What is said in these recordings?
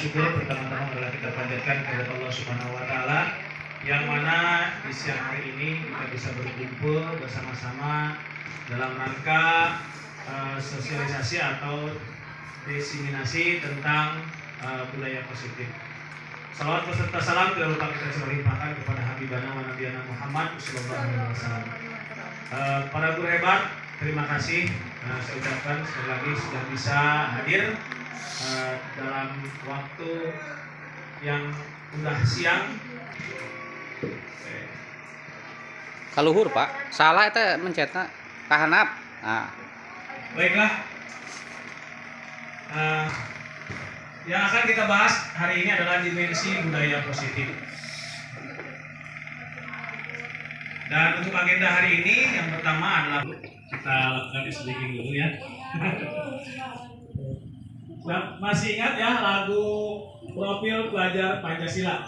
syukur pertama-tama adalah kita panjatkan kepada Allah Subhanahu wa taala yang mana di siang hari ini kita bisa berkumpul bersama-sama dalam rangka sosialisasi atau diseminasi tentang budaya positif. Salawat beserta salam tidak lupa kita limpahkan kepada Habibana wa Nabiyana Muhammad sallallahu alaihi wasallam. Para guru hebat, terima kasih saya ucapkan sekali lagi sudah bisa hadir dalam waktu yang udah siang. Kaluhur Pak, salah itu mencetna kahanap. Nah. Baiklah, yang akan kita bahas hari ini adalah dimensi budaya positif. Dan untuk agenda hari ini yang pertama adalah kita lakukan speaking dulu ya. Masih ingat ya lagu Profil Pelajar Pancasila?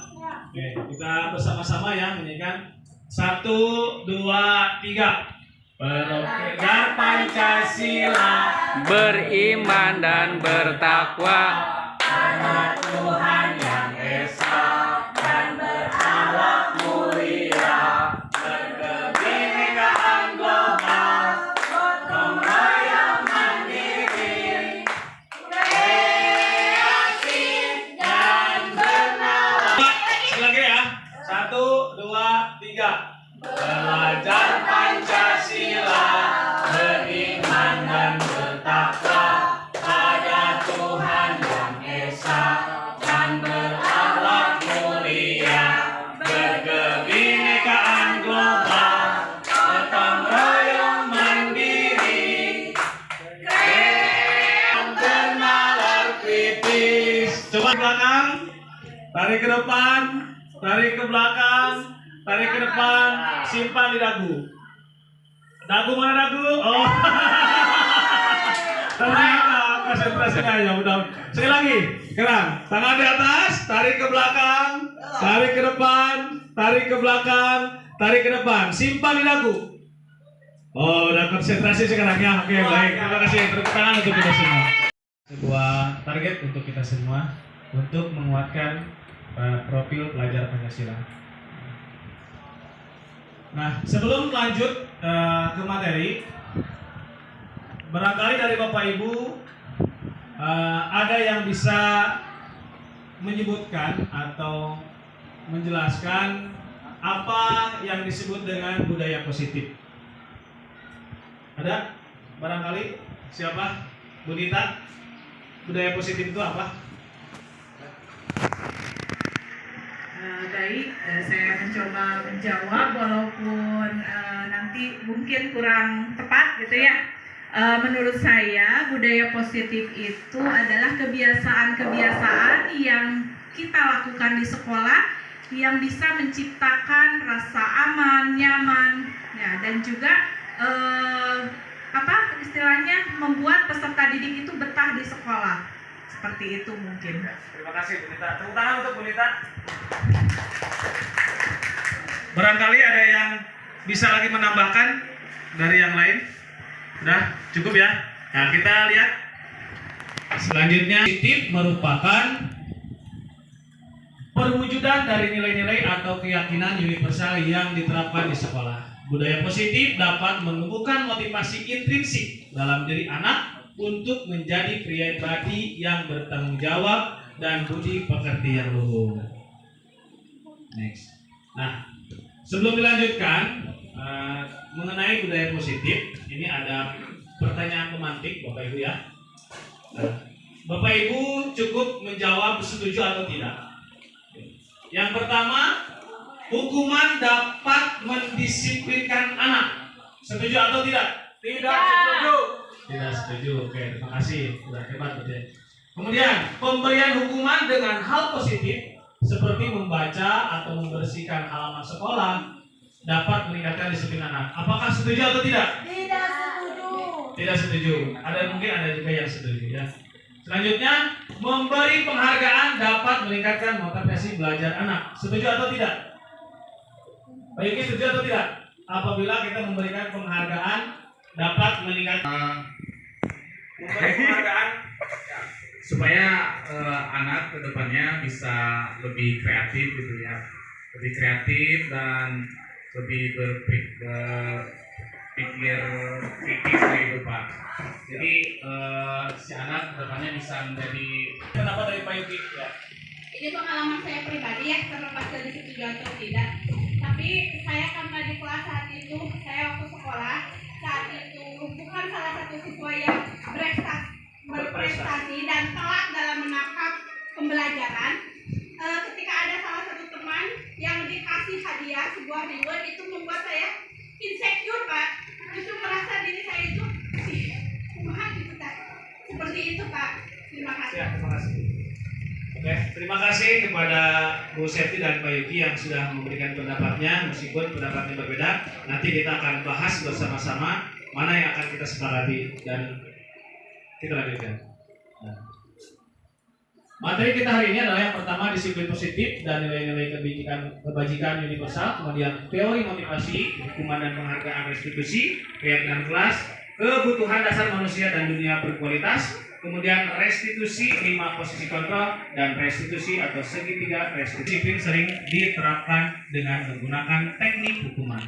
Oke, kita bersama-sama ya menyanyikan 1, 2, 3. Pelajar Pancasila, Beriman dan bertakwa pada Tuhan yang Esa dan berakhlak mulia, berkebinekaan global, gotong royong mandiri, kreatif dan bernalar. Sekali lagi ya, 1, 2, 3. Pelajar Pancasila, beriman dan bertakwa pada Tuhan yang Esa dan berakhlak mulia, berkebinekaan global, gotong royong mandiri, kreatif bernalar kritis. Coba belakang, tarik ke depan, tarik ke belakang, tarik ke depan, simpan di dagu. Dagu mana dagu? Oh. Ternyata konsentrasinya ya udah. Sekali lagi, sekarang tangan di atas, tarik ke belakang, tarik ke depan, tarik ke belakang, tarik ke depan, simpan di dagu. Oh, udah konsentrasi sekarang ya. Oke, baik. Terima kasih. Tepuk tangan untuk kita semua. Sebuah target untuk kita semua untuk menguatkan profil pelajar Pancasila. Nah, sebelum lanjut ke materi, barangkali dari Bapak Ibu ada yang bisa menyebutkan atau menjelaskan apa yang disebut dengan budaya positif. Ada? Barangkali siapa? Bu Dita? Budaya positif itu apa? Baik, saya mencoba menjawab walaupun nanti mungkin kurang tepat gitu ya. Menurut saya budaya positif itu adalah kebiasaan-kebiasaan yang kita lakukan di sekolah yang bisa menciptakan rasa aman, nyaman, ya, dan juga istilahnya membuat peserta didik itu betah di sekolah. Seperti itu mungkin. Terima kasih Bu Nita. Tepuk tangan untuk Bu Nita. Barangkali ada yang bisa lagi menambahkan dari yang lain. Udah cukup ya. Nah, kita lihat selanjutnya. Positif merupakan perwujudan dari nilai-nilai atau keyakinan universal yang diterapkan di sekolah. Budaya positif dapat menumbuhkan motivasi intrinsik dalam diri anak untuk menjadi pribadi yang bertanggung jawab dan budi pekerti yang luhur. Next. Nah, sebelum dilanjutkan mengenai budaya positif, ini ada pertanyaan pemantik Bapak Ibu ya. Bapak Ibu cukup menjawab setuju atau tidak. Yang pertama, hukuman dapat mendisiplinkan anak. Setuju atau tidak? Tidak setuju. Tidak setuju. Oke, terima kasih. Sudah hebat betul. Kemudian, pemberian hukuman dengan hal positif seperti membaca atau membersihkan halaman sekolah dapat meningkatkan disiplin anak. Apakah setuju atau tidak? Tidak setuju. Tidak setuju. Mungkin ada juga yang setuju ya. Selanjutnya, memberi penghargaan dapat meningkatkan motivasi belajar anak. Setuju atau tidak? Pak Yuki, setuju atau tidak? Apabila kita memberikan penghargaan dapat meningkatkan memberi penghargaan supaya anak kedepannya bisa lebih kreatif gitu ya, lebih kreatif dan lebih berpikir kritis gitu Pak. Jadi si anak kedepannya bisa menjadi pendapat dari Pak Yuki ya. Ini pengalaman saya pribadi ya, terlepas dari setuju atau tidak. Tapi saya karena di kelas saat itu, saya waktu sekolah saat itu bukan salah satu siswa yang berprestasi dan telat dalam menangkap pembelajaran. Ketika ada salah satu teman yang dikasih hadiah sebuah reward, itu membuat saya insecure Pak. Justru merasa diri saya itu kumaha gitu Pak. Seperti itu Pak. Terima kasih. Ya, terima kasih. Oke, terima kasih kepada Bu Septi dan Pak Yuki yang sudah memberikan pendapatnya, meskipun pendapatnya berbeda. Nanti kita akan bahas bersama-sama mana yang akan kita sepakati dan kita lanjutkan. Nah. Materi kita hari ini adalah yang pertama disiplin positif dan nilai-nilai kebajikan universal, kemudian teori motivasi, hukuman dan penghargaan restitusi, keyakinan kelas, kebutuhan dasar manusia dan dunia berkualitas, kemudian restitusi 5 posisi kontrol, dan restitusi atau segitiga restitusi. Disiplin sering diterapkan dengan menggunakan teknik hukuman.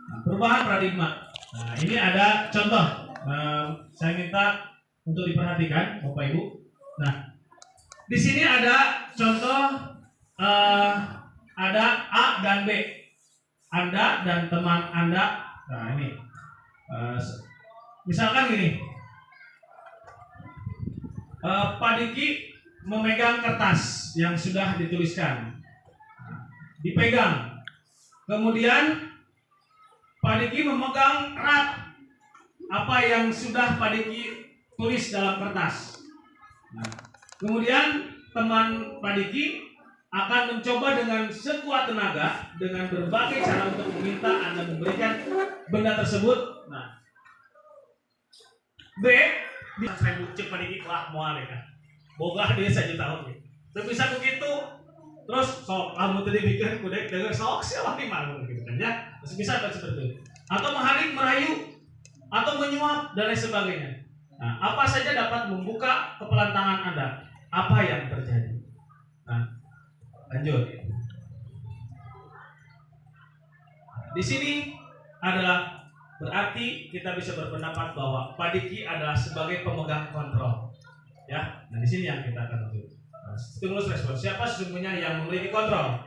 Nah, perubahan paradigma. Nah, ini ada contoh. Saya minta untuk diperhatikan Bapak Ibu. Nah, di sini ada contoh, ada A dan B. Anda dan teman Anda. Nah ini, misalkan gini, Pak Diki memegang kertas yang sudah dituliskan, dipegang. Kemudian Pak Diki memegang erat apa yang sudah Pak Diki tulis dalam kertas. Nah, kemudian teman Pak Diki akan mencoba dengan sekuat tenaga dengan berbagai cara untuk meminta Anda memberikan benda tersebut. Nah, B di seribu cek Pak Diki wah moal ya kan. Boga dia 1 juta oke. Tapi bisa begitu terus sok kamu tadi bikin kudek dengan sok siapa nih malu gitu kan ya. Terus bisa seperti itu. Atau menghadik, merayu, atau menyuap dan lain sebagainya. Nah, apa saja dapat membuka kepelantangan Anda? Apa yang terjadi? Nah, lanjut. Di sini adalah berarti kita bisa berpendapat bahwa Pak Diki adalah sebagai pemegang kontrol. Ya, nah di sini yang kita akan tuju. Stimulus respons. Siapa sesungguhnya yang memiliki kontrol?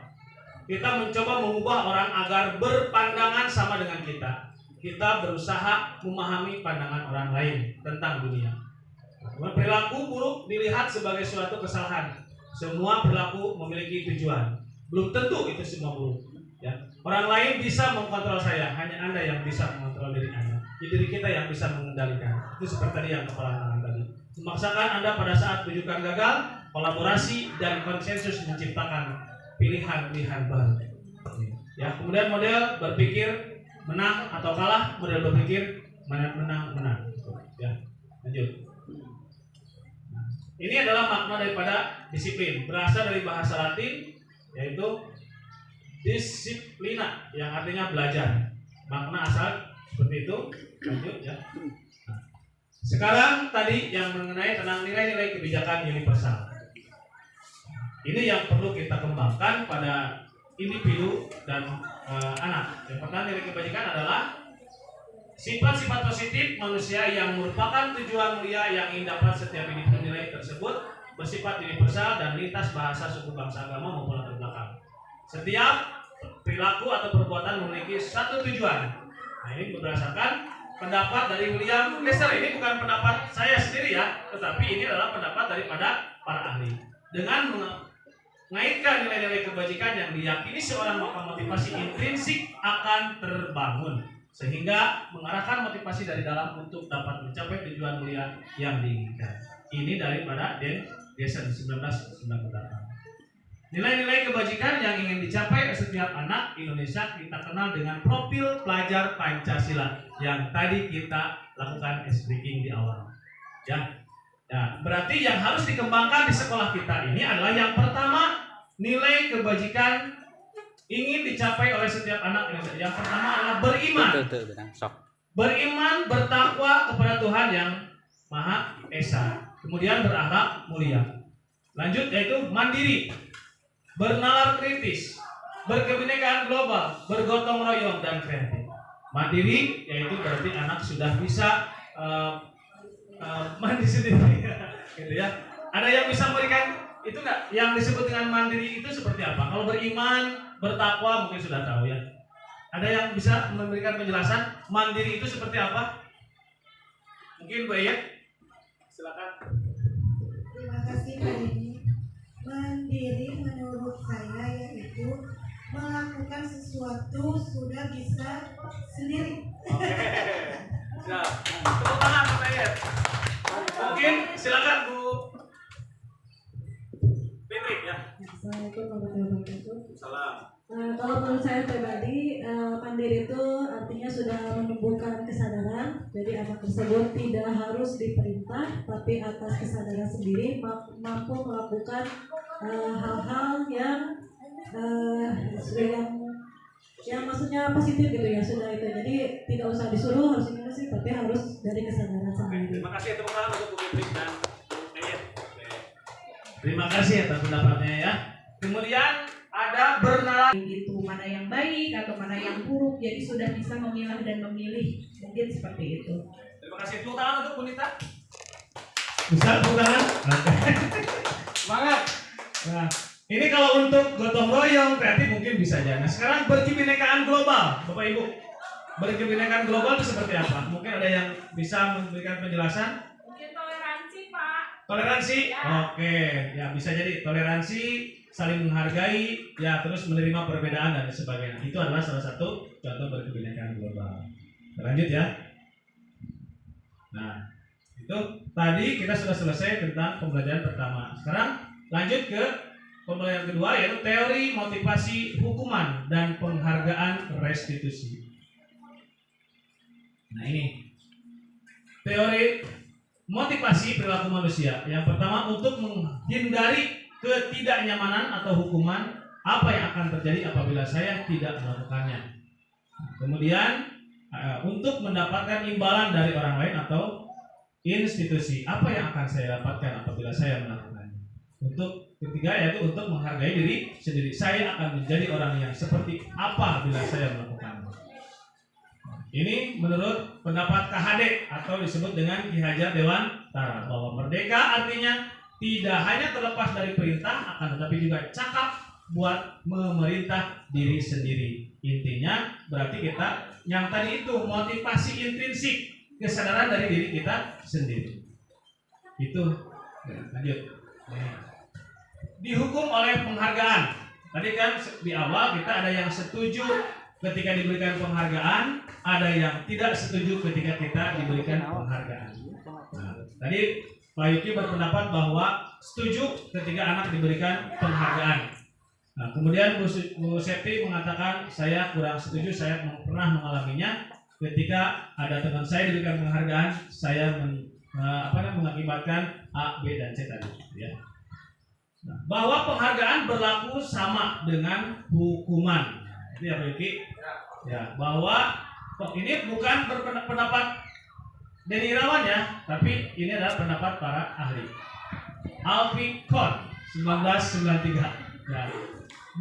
Kita mencoba mengubah orang agar berpandangan sama dengan kita. Kita berusaha memahami pandangan orang lain tentang dunia. Perilaku buruk dilihat sebagai suatu kesalahan. Semua perilaku memiliki tujuan. Belum tentu itu semua buruk. Ya. Orang lain bisa mengkontrol saya, hanya Anda yang bisa mengontrol diri Anda. Jadi diri kita yang bisa mengendalikan. Itu seperti tadi yang kepala tangan tadi. Memaksakan Anda pada saat rujukan gagal, kolaborasi dan konsensus menciptakan pilihan-pilihan baru. Ya, kemudian model berpikir menang atau kalah, model berpikir menang. Ya, lanjut. Nah, ini adalah makna daripada disiplin. Berasal dari bahasa Latin yaitu disiplina yang artinya belajar. Makna asal seperti itu. Lanjut ya. Nah, sekarang tadi yang mengenai tentang nilai-nilai kebijakan universal. Ini yang perlu kita kembangkan pada individu dan anak. Yang pertama nilai kebajikan adalah sifat-sifat positif manusia yang merupakan tujuan mulia yang ingin dapat setiap individu. Nilai tersebut bersifat universal dan lintas bahasa, suku, bangsa, agama maupun latar belakang. Setiap perilaku atau perbuatan memiliki satu tujuan. Nah, ini berdasarkan pendapat dari William Kessler. Ini bukan pendapat saya sendiri ya, tetapi ini adalah pendapat daripada para ahli. Dengan mengaitkan nilai-nilai kebajikan yang diyakini seorang, maka motivasi intrinsik akan terbangun sehingga mengarahkan motivasi dari dalam untuk dapat mencapai tujuan mulia yang diinginkan. Ini daripada Desen 1998. Nilai-nilai kebajikan yang ingin dicapai setiap anak Indonesia kita kenal dengan profil pelajar Pancasila yang tadi kita lakukan speaking di awal. Ya. Nah, berarti yang harus dikembangkan di sekolah kita ini adalah yang pertama, nilai kebajikan ingin dicapai oleh setiap anak Indonesia. Yang pertama adalah beriman. Beriman, bertakwa kepada Tuhan yang Maha Esa. Kemudian berakhlak mulia. Lanjut yaitu mandiri, bernalar kritis, berkebinekaan global, bergotong royong dan kreatif. Mandiri yaitu berarti anak sudah bisa mandi sendiri, gitu ya. Ada yang bisa memberikan itu nggak? Yang disebut dengan mandiri itu seperti apa? Kalau beriman, bertakwa mungkin sudah tahu ya. Ada yang bisa memberikan penjelasan mandiri itu seperti apa? Mungkin Bu Eyet, silakan. Terima kasih Pak Dini. Mandiri menurut saya yaitu melakukan sesuatu sudah bisa sendiri. Oke. Siap. Tepuk tangan Bu Eyet. Mungkin silakan Bu Fitri ya. Assalamualaikum warahmatullahi wabarakatuh. Salam. Kalau menurut saya pribadi, mandiri itu artinya sudah menumbuhkan kesadaran. Jadi anak tersebut tidak harus diperintah, tapi atas kesadaran sendiri mampu melakukan hal-hal yang maksudnya positif gitu ya, sudah itu. Jadi tidak usah disuruh harus ini sih, tapi harus dari kesadaran sendiri. Terima kasih tepuk tangan untuk Bu Fitri dan Bu Eyet. Terima kasih atas pendapatnya ya. Kemudian ada bernalar Itu mana yang baik atau mana yang buruk, jadi sudah bisa memilah dan memilih, mungkin seperti itu. Terima kasih. Tepuk tangan untuk Bunita. Bisa tepuk tangan? Oke. Semangat. Nah, ini kalau untuk gotong royong kreatif mungkin bisa aja. Nah, sekarang berkebinekaan global, Bapak Ibu. Berkebinekaan global itu seperti apa? Mungkin ada yang bisa memberikan penjelasan? Mungkin toleransi, Pak. Toleransi? Ya. Oke, ya bisa jadi toleransi, saling menghargai, ya terus menerima perbedaan dan sebagainya. Itu adalah salah satu contoh berkebinekaan global. Lanjut ya. Nah, itu tadi kita sudah selesai tentang pembelajaran pertama. Sekarang lanjut ke pembelajaran kedua, yaitu teori motivasi hukuman dan penghargaan restitusi. Nah ini teori motivasi perilaku manusia. Yang pertama, untuk menghindari ketidaknyamanan atau hukuman apa yang akan terjadi apabila saya tidak melakukannya. Kemudian untuk mendapatkan imbalan dari orang lain atau institusi, apa yang akan saya dapatkan apabila saya melakukannya. Untuk ketiga yaitu untuk menghargai diri sendiri. Saya akan menjadi orang yang seperti apa bila saya melakukannya. Ini menurut pendapat KHD atau disebut dengan Ki Hajar Dewantara, bahwa merdeka artinya tidak hanya terlepas dari perintah, akan tetapi juga cakap buat memerintah diri sendiri. Intinya berarti kita yang tadi itu motivasi intrinsik, kesadaran dari diri kita sendiri. Itu lanjut. Dihukum oleh penghargaan. Tadi kan di awal kita ada yang setuju ketika diberikan penghargaan, ada yang tidak setuju ketika kita diberikan penghargaan. Nah, tadi Pak Yuki berpendapat bahwa setuju ketika anak diberikan penghargaan. Nah, kemudian Bu Septi mengatakan saya kurang setuju, saya pernah mengalaminya ketika ada teman saya diberikan penghargaan, saya mengakibatkan A, B, dan C tadi. Ya. Nah, bahwa penghargaan berlaku sama dengan hukuman. Itu ya Pak Yuki. Ya, bahwa ini bukan pendapat Denny Irawan ya, tapi ini adalah pendapat para ahli. Alfie Kohn 1993. Ya.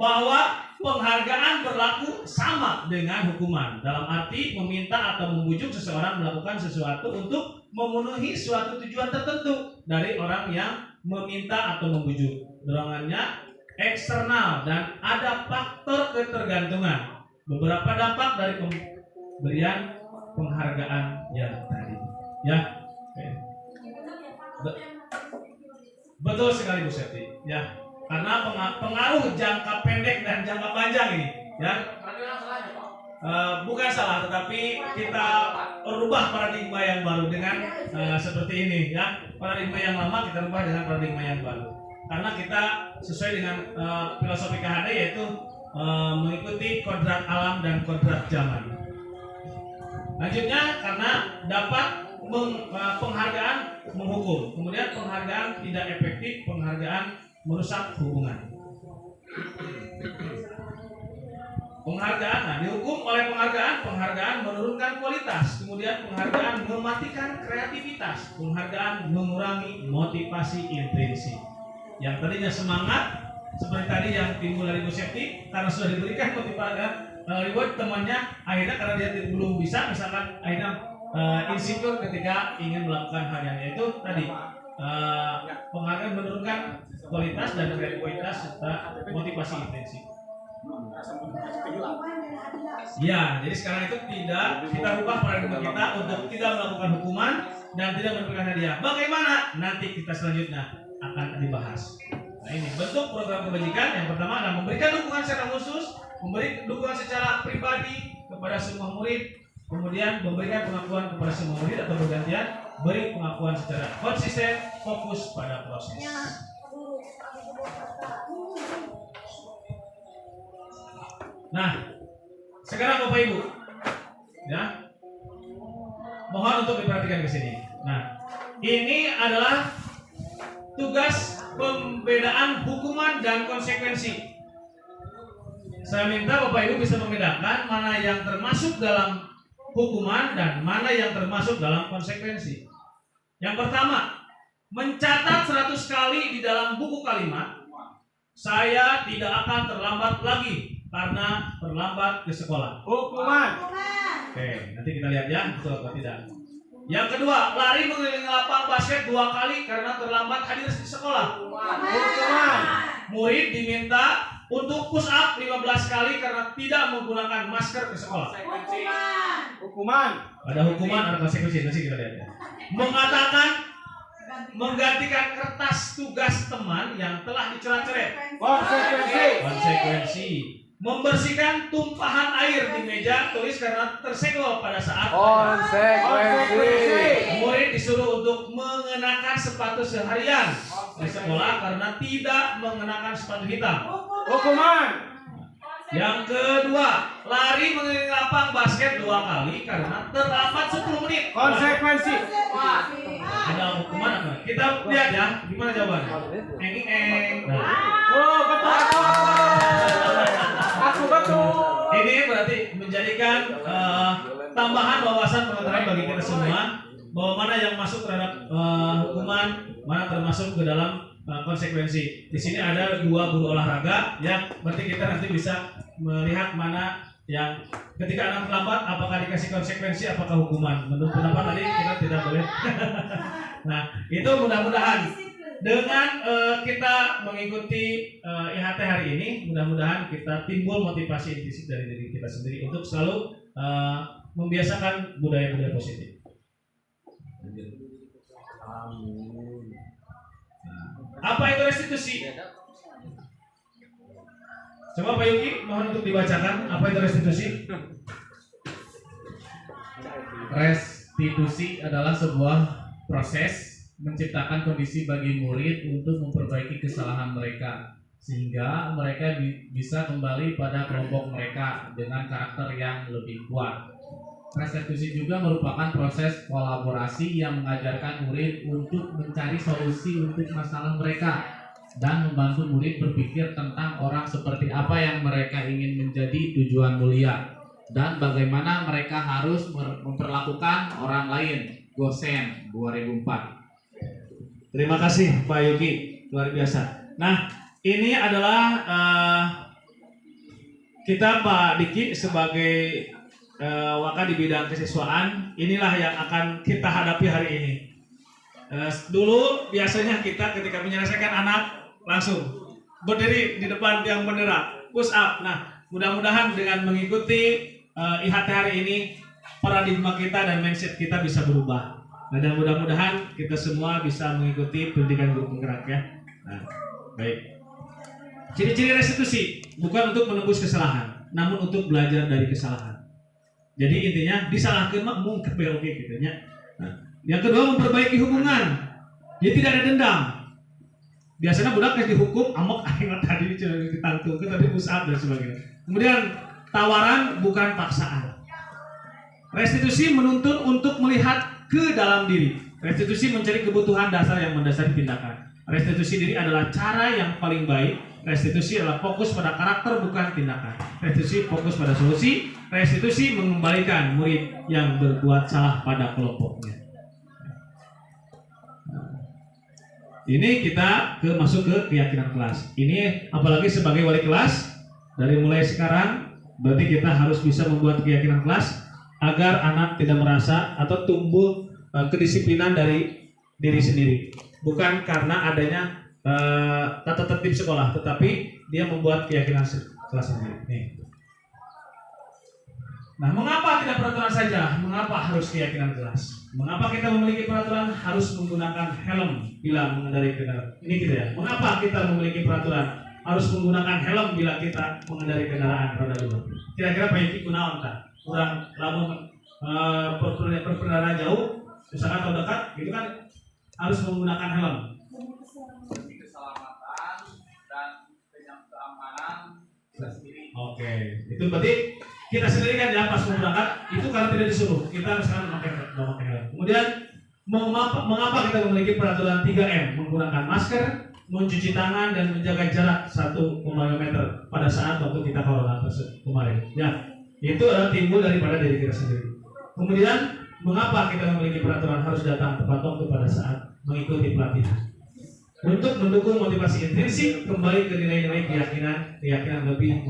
Bahwa penghargaan berlaku sama dengan hukuman, dalam arti meminta atau membujuk seseorang melakukan sesuatu untuk memenuhi suatu tujuan tertentu dari orang yang meminta atau membujuk. Dorongannya eksternal dan ada faktor ketergantungan. Beberapa dampak dari pemberian penghargaan yang tadi, ya. Betul sekali Bu Septi, ya. Karena pengaruh jangka pendek dan jangka panjang ini, ya. Bukan salah, tetapi kita rubah paradigma yang baru dengan seperti ini, ya. Paradigma yang lama kita rubah dengan paradigma yang baru. Karena kita sesuai dengan filosofi KHD, yaitu mengikuti kodrat alam dan kodrat zaman. Lanjutnya, karena dapat penghargaan menghukum, kemudian penghargaan tidak efektif, penghargaan merusak hubungan. Penghargaan, nah dihukum oleh penghargaan menurunkan kualitas, kemudian penghargaan mematikan kreativitas, penghargaan mengurangi motivasi intrinsik. Yang tadinya semangat, seperti tadi yang timbul dari Gosepti, karena sudah diberikan motivasi reward temannya, akhirnya karena dia belum bisa, misalkan akhirnya insecure ketika ingin melakukan hal yang itu tadi. Penghargaan menurunkan kualitas dan kreativitas serta motivasi intrinsik. Ya, jadi sekarang itu tidak kita ubah paradigma kita untuk tidak melakukan hukuman dan tidak memberikan hadiah. Bagaimana? Nanti kita selanjutnya akan dibahas. Nah, ini bentuk program kebajikan. Yang pertama adalah memberikan dukungan secara khusus, memberi dukungan secara pribadi kepada semua murid, kemudian memberikan pengakuan kepada semua murid atau bergantian beri pengakuan secara konsisten, fokus pada proses. Nah, sekarang Bapak Ibu, ya, mohon untuk diperhatikan ke sini. Nah, ini adalah tugas pembedaan hukuman dan konsekuensi. Saya minta Bapak Ibu bisa membedakan mana yang termasuk dalam hukuman dan mana yang termasuk dalam konsekuensi. Yang pertama, mencatat 100 kali di dalam buku kalimat, saya tidak akan terlambat lagi karena terlambat ke sekolah. Hukuman. Oke, nanti kita lihat ya, betul atau tidak. Yang kedua, lari mengelilingi lapang basket 2 kali karena terlambat hadir di sekolah. Hukuman. Murid diminta untuk push up 15 kali karena tidak menggunakan masker ke sekolah. Hukuman. Ada hukuman, ada konsekuensi. Nanti kita lihat ya. Menggantikan kertas tugas teman yang telah dicoret-coret. Konsekuensi. Membersihkan tumpahan air di meja tulis karena tersenggol pada saat konsekuensi. Murid disuruh untuk mengenakan sepatu seharian di sekolah karena tidak mengenakan sepatu hitam. Hukuman. Yang kedua, lari mengelilingi lapang basket 2 kali karena terlambat 10 menit. Konsekuensi. Ada hukuman apa? Kita lihat ya, gimana jawabannya? Oh, betul. Aku betul. Ini berarti menjadikan tambahan wawasan pengetahuan bagi kita semua bahwa mana yang masuk terhadap hukuman, mana termasuk ke dalam konsekuensi. Di sini ada 2 guru olahraga yang berarti kita nanti bisa melihat mana yang ketika anak terlambat apakah dikasih konsekuensi apakah hukuman. Menurut pendapat tadi kita tidak boleh. Nah, itu mudah-mudahan dengan kita mengikuti IHT hari ini, mudah-mudahan kita timbul motivasi intrinsik dari diri kita sendiri untuk selalu membiasakan budaya-budaya positif. Apa itu restitusi? Coba Pak Yuki, mohon untuk dibacakan apa itu restitusi. Restitusi adalah sebuah proses menciptakan kondisi bagi murid untuk memperbaiki kesalahan mereka sehingga mereka bisa kembali pada kelompok mereka dengan karakter yang lebih kuat. Restitusi juga merupakan proses kolaborasi yang mengajarkan murid untuk mencari solusi untuk masalah mereka dan membantu murid berpikir tentang orang seperti apa yang mereka ingin menjadi tujuan mulia dan bagaimana mereka harus memperlakukan orang lain. Gosen 2004. Terima kasih Pak Yuki, luar biasa. Nah, ini adalah kita Pak Diki sebagai waka di bidang kesiswaan. Inilah yang akan kita hadapi hari ini. Dulu biasanya kita ketika menyelesaikan anak langsung berdiri di depan tiang bendera, push up. Nah, mudah-mudahan dengan mengikuti IHT hari ini paradigma kita dan mindset kita bisa berubah. Nah, dan mudah-mudahan kita semua bisa mengikuti pendidikan guru penggerak ya. Nah, baik. Ciri-ciri restitusi bukan untuk menembus kesalahan, namun untuk belajar dari kesalahan. Jadi intinya disalahkan mah mungkin oke gitu nya. Nah, yang kedua memperbaiki hubungan. Jadi tidak ada dendam. Biasanya budak yang dihukum amok akhirnya tadi ditantungkan tadi push up dan sebagainya. Kemudian tawaran bukan paksaan. Restitusi menuntun untuk melihat ke dalam diri. Restitusi mencari kebutuhan dasar yang mendasari tindakan. Restitusi diri adalah cara yang paling baik Restitusi adalah fokus pada karakter bukan tindakan. Restitusi fokus pada solusi. Restitusi mengembalikan murid yang berbuat salah pada kelompoknya. Ini kita masuk ke keyakinan kelas. Ini apalagi sebagai wali kelas, dari mulai sekarang berarti kita harus bisa membuat keyakinan kelas agar anak tidak merasa atau tumbuh kedisiplinan dari diri sendiri. Bukan karena adanya tata tertib sekolah, tetapi dia membuat keyakinan kelas sendiri. Nih. Nah, mengapa tidak peraturan saja? Mengapa harus keyakinan kelas? Mengapa kita memiliki peraturan harus menggunakan helm bila mengendarai kendaraan? Ini kita ya. Mengapa kita memiliki peraturan harus menggunakan helm bila kita mengendarai kendaraan roda 2? Kira-kira banyak kunaon kan? Kurang lamun perpendaran jauh, misalkan atau dekat, gitu kan harus menggunakan helm. Keselamatan dan keamanan kita sendiri. Oke, itu berarti kita sendiri kan ya pas menggunakan itu karena tidak disuruh, kita sekarang memakai helm. Kemudian mengapa kita memiliki peraturan 3M, menggunakan masker, mencuci tangan dan menjaga jarak 1,5 meter pada saat waktu kita corona kemarin. Ya, itu adalah timbul daripada diri kita sendiri. Kemudian mengapa kita memiliki peraturan harus datang tepat waktu pada saat mengikuti pelatihan? Untuk mendukung motivasi intrinsik kembali ke nilai-nilai keyakinan lebih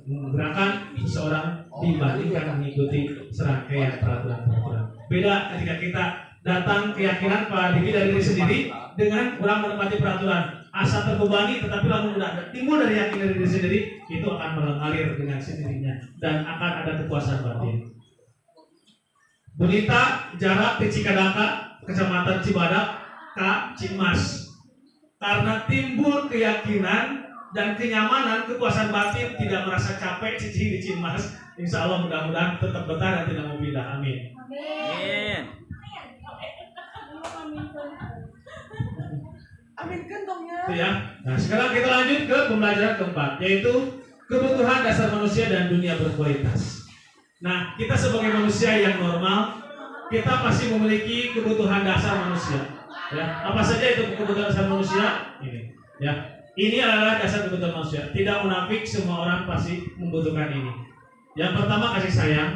menggerakkan seseorang dibandingkan mengikuti serangkaian peraturan-peraturan. Beda ketika kita datang keyakinan pada diri sendiri dengan kurang menepati peraturan, asa terbebani, tetapi lalu sudah timbul dari yakin dari diri sendiri, itu akan mengalir dengan sendirinya dan akan ada kepuasan batin. Berita jarak di Cikadaka, Kecamatan Cibadak, K. Cimas. Karena timbul keyakinan dan kenyamanan, kepuasan batin, tidak merasa capek cici di Cimas. Insya Allah mudah-mudahan tetap betah dan tidak mau pindah. Amin. Amin. Amin kentongnya. Itu ya. Nah, sekarang kita lanjut ke pembelajaran keempat, yaitu kebutuhan dasar manusia dan dunia berkualitas. Nah, kita sebagai manusia yang normal, kita pasti memiliki kebutuhan dasar manusia. Ya, apa saja itu kebutuhan dasar manusia? Ini, ya. Ini adalah dasar kebutuhan manusia. Tidak munafik, semua orang pasti membutuhkan ini. Yang pertama kasih sayang,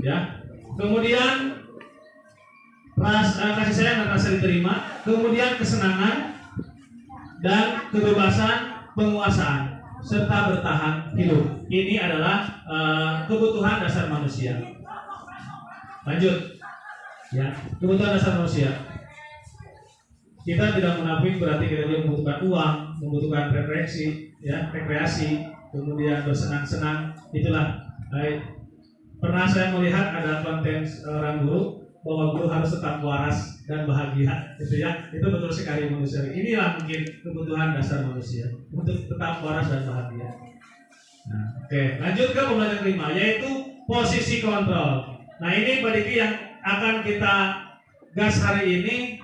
ya. Kemudian kasih sayang dan rasa diterima. Kemudian kesenangan dan kebebasan penguasaan serta bertahan hidup. Ini adalah kebutuhan dasar manusia. Lanjut, ya. Kebutuhan dasar manusia. Kita tidak munafik berarti kita juga membutuhkan uang, membutuhkan rekreasi, kemudian bersenang-senang. Itulah. Pernah saya melihat ada konten seorang guru bahwa guru harus tetap waras dan bahagia, gitu ya. Itu betul sekali manusia. Inilah mungkin kebutuhan dasar manusia untuk tetap waras dan bahagia. Nah, oke, lanjut ke pembelajaran kelima, yaitu posisi kontrol. Nah, ini Pak Diki yang akan kita gas hari ini.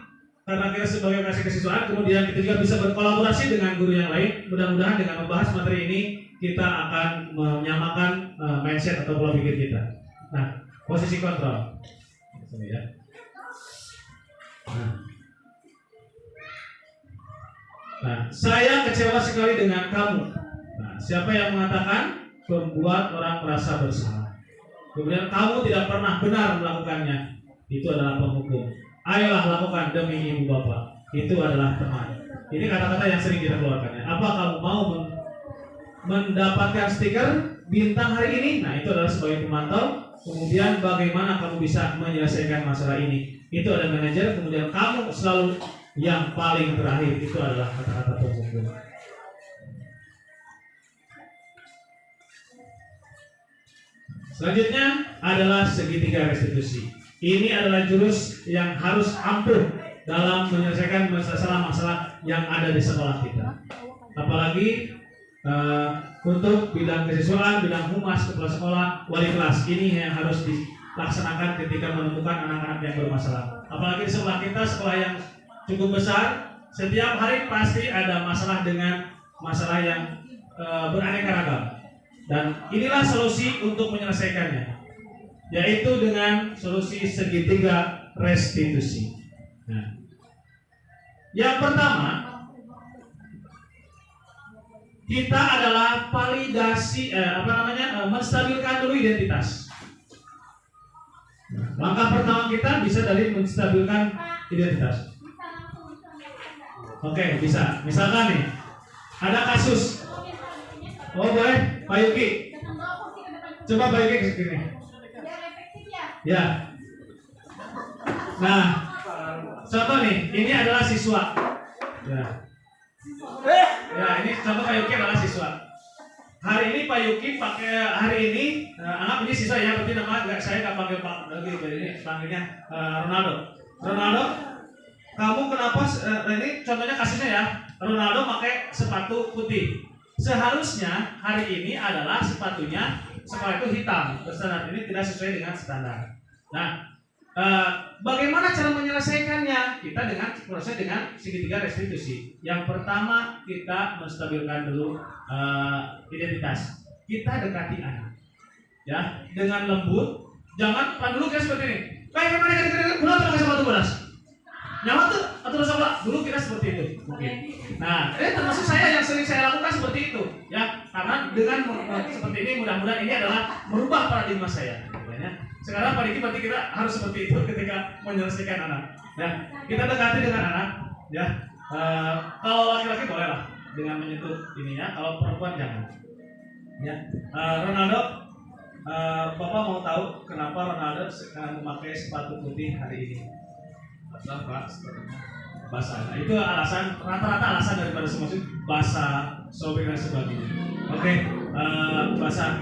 Karena kita sebagai kasih kesiswaan, kemudian kita juga bisa berkolaborasi dengan guru yang lain. Mudah-mudahan dengan membahas materi ini kita akan menyamakan mindset atau pola pikir kita. Nah, posisi kontrol. Ini ya. Nah, saya kecewa sekali dengan kamu. Nah, siapa yang mengatakan membuat orang merasa bersalah? Kemudian kamu tidak pernah benar melakukannya. Itu adalah penghukum. Ayolah lakukan demi ibu bapak. Itu adalah teman. Ini kata-kata yang sering kita keluarkan. Apa kamu mau mendapatkan stiker bintang hari ini? Nah, itu adalah sebagai pemantau. Kemudian bagaimana kamu bisa menyelesaikan masalah ini? Itu ada manajer. Kemudian kamu selalu yang paling terakhir. Itu adalah kata-kata penghukum. Selanjutnya adalah segitiga restitusi. Ini adalah jurus yang harus ampuh dalam menyelesaikan masalah-masalah yang ada di sekolah kita. Apalagi untuk bidang kesiswaan, bidang humas, kepala sekolah, wali kelas, ini yang harus dilaksanakan ketika menemukan anak-anak yang bermasalah. Apalagi di sekolah kita, sekolah yang cukup besar, setiap hari pasti ada masalah dengan masalah yang beraneka ragam. Dan inilah solusi untuk menyelesaikannya, yaitu dengan solusi segitiga restitusi. Nah, yang pertama, kita adalah validasi menstabilkan dulu identitas. Langkah pertama kita bisa dari menstabilkan identitas. Oke, bisa. Misalkan nih, ada kasus. Oh boleh, Pak Yuki. Coba Pak Yuki ke sini. Ya. Nah, contoh nih, ini adalah siswa. Ya. Ya, ini contoh Pak Yuki adalah siswa. Hari ini Pak Yuki anak ini siswa ya, berarti nama saya nggak panggil Pak lagi, ini panggilnya Ronaldo. Ronaldo, kamu kenapa ini contohnya kasusnya ya, Ronaldo pakai sepatu putih. Seharusnya hari ini adalah sepatunya sekolah itu hitam. Standar ini tidak sesuai dengan standar. Nah, bagaimana cara menyelesaikannya? Kita dengan proses dengan segitiga restitusi. Yang pertama kita menstabilkan dulu identitas. Kita dekati anak, ya, dengan lembut. Jangan dulu kayak seperti ini. Kayak mana kita pulang pakai sepatu bodas. Nyawa tuh atau salah dulu kita seperti itu. Mungkin. Nah, termasuk saya yang sering saya lakukan seperti itu, ya, karena dengan seperti ini mudah-mudahan ini adalah merubah paradigma saya. Ya. Sekarang Pak Diki berarti kita harus seperti itu ketika menyelesaikan anak. Ya, kita dekati dengan anak. Ya, kalau laki-laki boleh lah dengan menyentuh ini ya. Kalau perempuan jangan. Ya, Ronaldo, Bapak mau tahu kenapa Ronaldo memakai sepatu putih hari ini? Basah Pak, sepertinya basah. Nah, itu alasan rata-rata alasan daripada semua itu basah, sobek dan sebagainya. Oke, basah.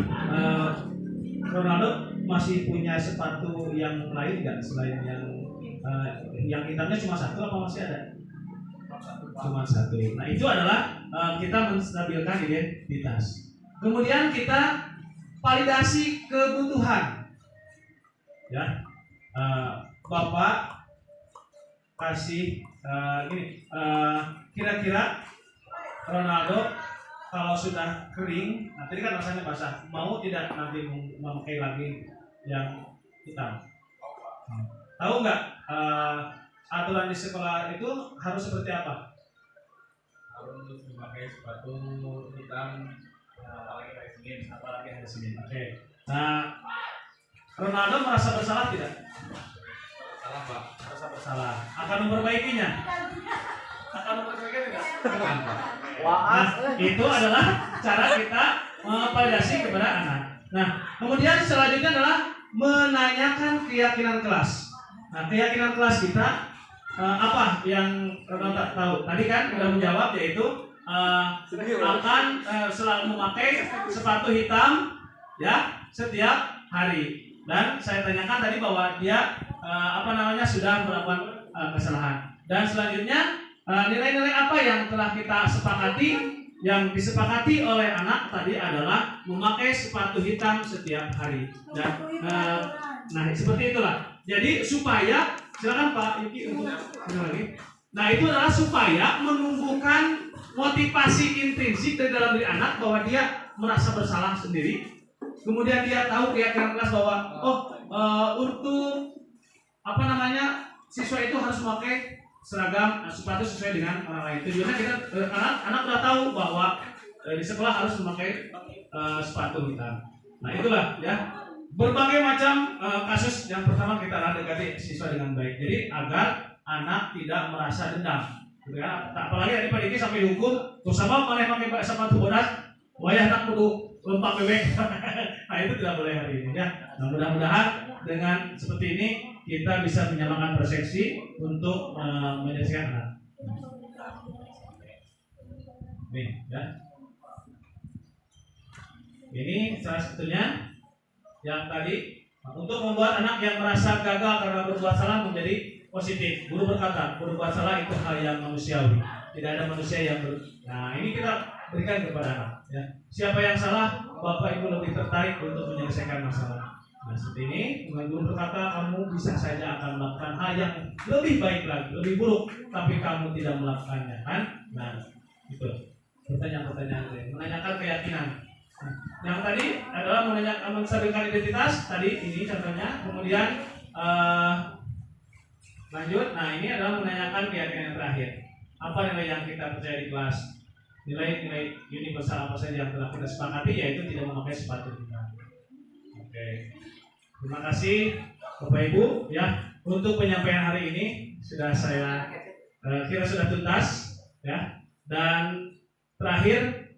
Ronaldo masih punya sepatu yang lain nggak selain yang hitamnya cuma satu apa masih ada? Cuma satu. Nah itu adalah kita menstabilkan identitas. Kemudian kita validasi kebutuhan. Ya, Bapak kasih kira-kira Ronaldo kalau sudah kering, nah tadi kan rasanya basah, mau tidak nanti memakai lagi yang hitam? Tahu nggak aturan di sekolah itu harus seperti apa? Harus memakai sepatu hitam, apalagi hari Senin. Oke. Nah, Ronaldo merasa bersalah tidak? Bersalah Pak. Merasa bersalah. Akan memperbaikinya? Akan memperbaikinya tidak? Akan Pak. Nah, itu adalah cara kita validasi kepada anak. Nah, kemudian selanjutnya adalah menanyakan keyakinan kelas. Nah, keyakinan kelas kita apa yang Ronaldo tahu? Tadi kan sudah menjawab, yaitu akan selalu memakai sepatu hitam ya setiap hari. Dan saya tanyakan tadi bahwa dia sudah melakukan kesalahan. Dan selanjutnya nilai-nilai apa yang telah kita sepakati, yang disepakati oleh anak tadi adalah memakai sepatu hitam setiap hari. Dan nah seperti itulah. Jadi supaya, silakan Pak Yuki untuk lagi. Nah itu adalah supaya menumbuhkan motivasi intrinsik dari dalam diri anak bahwa dia merasa bersalah sendiri. Kemudian dia tahu keyakinan kelas bahwa untuk siswa itu harus memakai seragam sepatu sesuai dengan orang lain. Tujuannya kita anak sudah tahu bahwa di sekolah harus memakai sepatu hitam. Nah itulah ya berbagai macam kasus. Yang pertama kita dekati siswa dengan baik. Jadi agar anak tidak merasa dendam. Gitu kan? Apalagi tadi Pak Diki sampai dihukum, terus sama malah pakai sepatu bodas, wayah anak kudu lompat bebek. Nah itu tidak boleh hari ini ya. Nah mudah-mudahan dengan seperti ini kita bisa menyamakan persepsi untuk menyelesaikan anak. Nih ya. Ini salah satunya yang tadi untuk membuat anak yang merasa gagal karena berbuat salah menjadi positif. Guru berkata, berbuat salah itu hal yang manusiawi. Tidak ada manusia yang Nah ini kita berikan kepada anak. Ya. Siapa yang salah, Bapak Ibu lebih tertarik untuk menyelesaikan masalah. Nah seperti ini, dengan guru berkata, kamu bisa saja akan melakukan hal yang lebih baik lagi, lebih buruk, tapi kamu tidak melakukannya, kan? Nah, itu pertanyaan-pertanyaan menanyakan keyakinan. Nah, yang tadi adalah menanyakan menstabilkan identitas. Tadi ini contohnya. Kemudian lanjut. Nah ini adalah menanyakan keyakinan yang terakhir. Apa nilai yang kita percaya di kelas? nilai-nilai universal apa saja yang telah kita sepakati, yaitu tidak memakai sepatu kita. Oke. Terima kasih Bapak Ibu ya, untuk penyampaian hari ini sudah saya kira sudah tuntas ya. Dan terakhir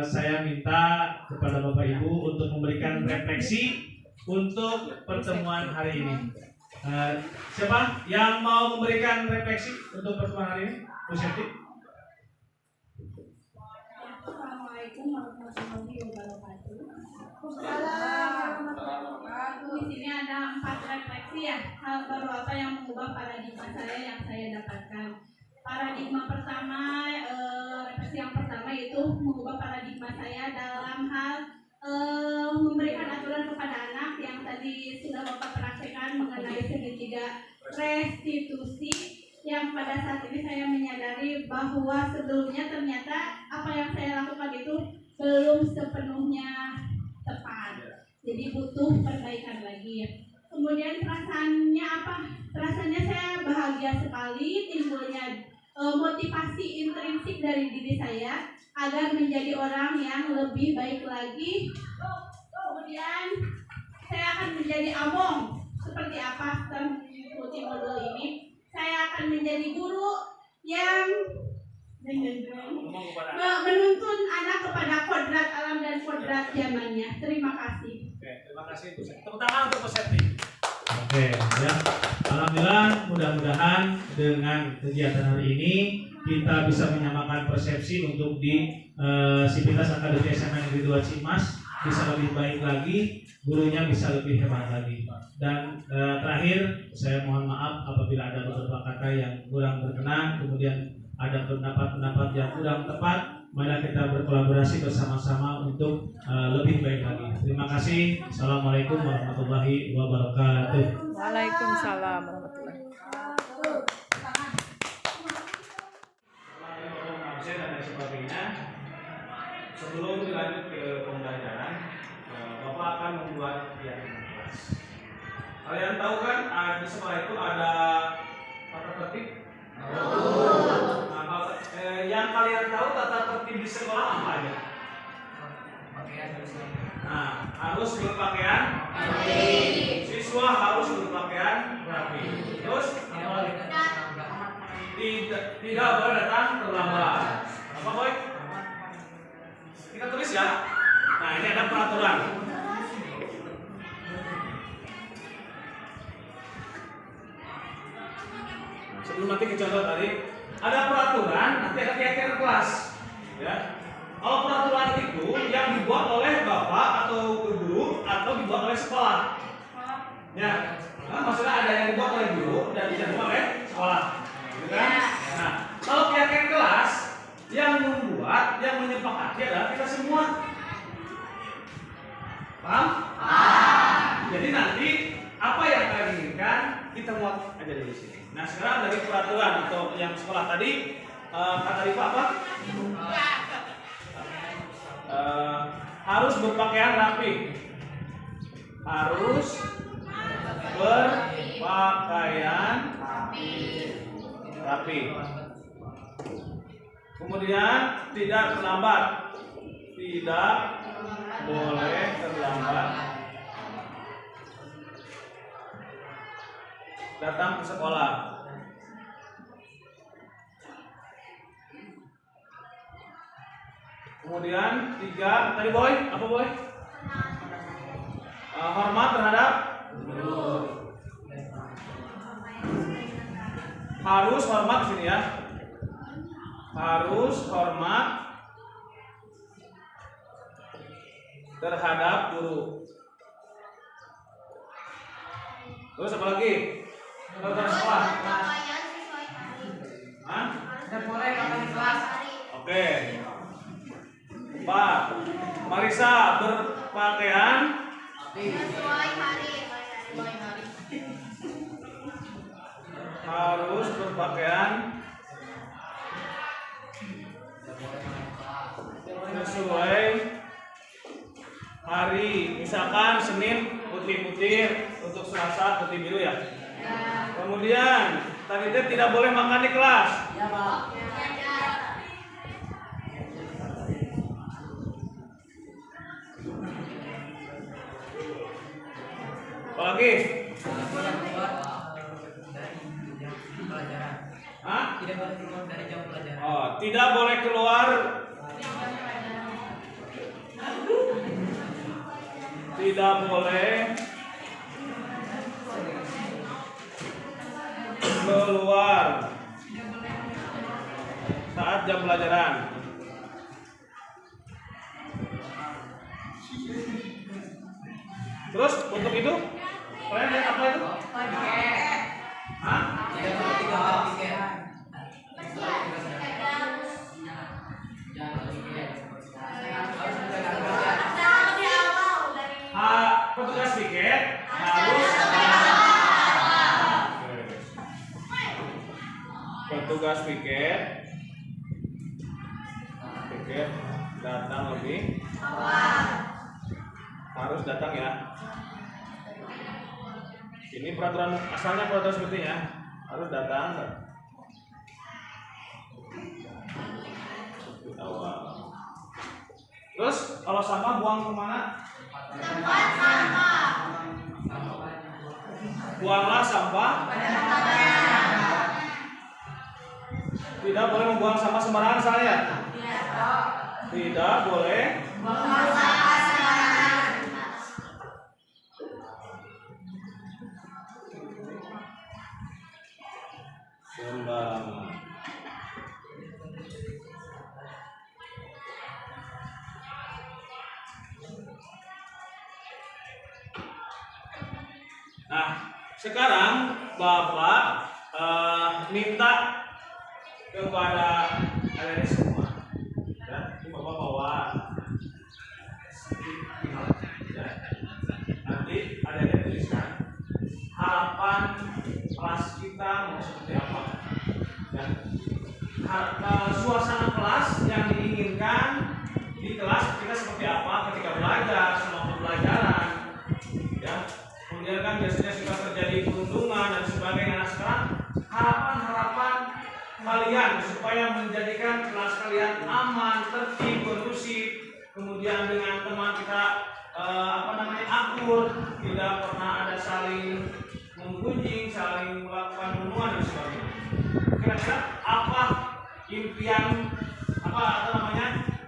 saya minta kepada Bapak Ibu untuk memberikan refleksi untuk pertemuan hari ini. Siapa yang mau memberikan refleksi untuk pertemuan hari ini? Bu Septi. Assalamualaikum warahmatullahi wabarakatuh. Di sini ada 4 refleksi ya, hal baru apa yang mengubah paradigma saya yang saya dapatkan. Paradigma pertama, refleksi yang pertama itu mengubah paradigma saya dalam hal memberikan aturan kepada anak yang tadi sudah Bapak praktekkan mengenai segitiga restitusi, yang pada saat ini saya menyadari bahwa sebelumnya ternyata apa yang saya lakukan itu belum sepenuhnya tepat, jadi butuh perbaikan lagi. Kemudian perasaannya apa? Perasaannya saya bahagia sekali, timbulnya motivasi intrinsik dari diri saya agar menjadi orang yang lebih baik lagi. Kemudian saya akan menjadi among. Seperti apa multimodal ini? Saya akan menjadi guru yang menuntun anak kepada kodrat alam dan kodrat zamannya. Terima kasih. Oke, terima kasih Bu Septi. Tepuk tangan untuk Bu Septi. Oke, ya. Alhamdulillah, mudah-mudahan dengan kegiatan hari ini kita bisa menyamakan persepsi untuk di Sivitas Akademi SMA Negeri 2 Cimas bisa lebih baik lagi, gurunya bisa lebih hebat lagi. Dan terakhir, saya mohon maaf apabila ada beberapa kata yang kurang berkenan, kemudian ada pendapat-pendapat yang kurang tepat. Mari kita berkolaborasi bersama-sama untuk lebih baik lagi. Terima kasih. Assalamualaikum warahmatullahi wabarakatuh. Waalaikumsalam warahmatullahi wabarakatuh. Absen dan lain sebagainya. Sebelum dilanjut ke pembelajaran, Bapak akan membuat kegiatan kelas. Kalian tahu kan di sekolah itu ada tata tertib? Yang kalian tahu tata tertib di sekolah apa aja? Nah, harus berpakaian rapi. Siswa harus berpakaian rapi. Terus tidak boleh datang terlambat. Apa boy? Kita tulis ya. Nah, ini ada peraturan. Sebelum nanti ke contoh tadi, ada peraturan, nanti ada kegiatan kelas, ya. Kalau peraturan itu yang dibuat oleh bapak atau guru atau dibuat oleh sekolah, ya. Nah, maksudnya ada yang dibuat oleh guru dan dibuat oleh sekolah, gitu kan? Nah, kalau kegiatan kelas yang membuat, yang menyepakati adalah kita semua. Paham? Jadi nanti apa yang kalian inginkan kita muat aja di sini. Nah, sekarang dari peraturan atau yang sekolah tadi kata Rifa apa? Harus berpakaian rapi. Harus berpakaian rapi. Kemudian tidak terlambat. Tidak boleh terlambat datang ke sekolah. Kemudian 3, tadi boy, apa boy? Hormat terhadap guru. Harus hormat di sini ya. Harus hormat terhadap guru. Terus apa lagi? Peraturan sekolah. Hah? Tidak boleh makan di kelas. Oke. 4. Marisa berpakaian harus berpakaian sesuai hari. Misalkan Senin putih-putih, untuk Selasa putih biru ya. Kemudian tadi tidak boleh makan di kelas. Ya, Pak. Apalagi? Hah? Tidak boleh keluar dari jam pelajaran. Oh, tidak boleh keluar. Tidak boleh keluar saat jam pelajaran. Terus untuk itu, kalian lihat apa itu? Hah? Tidak boleh tinggalkan tiket. Petugas piket harus petugas piket datang lebih harus datang ya. Ini peraturan asalnya peraturan seperti ya, harus datang. Terus kalau sampah buang kemana? Buanglah sampah. Tidak boleh membuang sampah sembarangan saya. Tidak boleh. Sembarangan. Nah, sekarang Bapak minta kepada kalian semua, ya, ini Bapak bawa, ya. Nanti ada yang tuliskan harapan kelas kita mau seperti apa, ya. Suasana kelas yang diinginkan di kelas kita seperti apa ketika belajar, selama pembelajaran, ya. Kemudian kan biasanya suka terjadi perundungan dan sebagainya. Nah, sekarang harapan kalian supaya menjadikan kelas kalian aman, tertib, kondusif, kemudian dengan teman kita akur, tidak pernah ada saling menggunjing, saling melakukan pembunuhan dan sebagainya. Kira-kira apa impian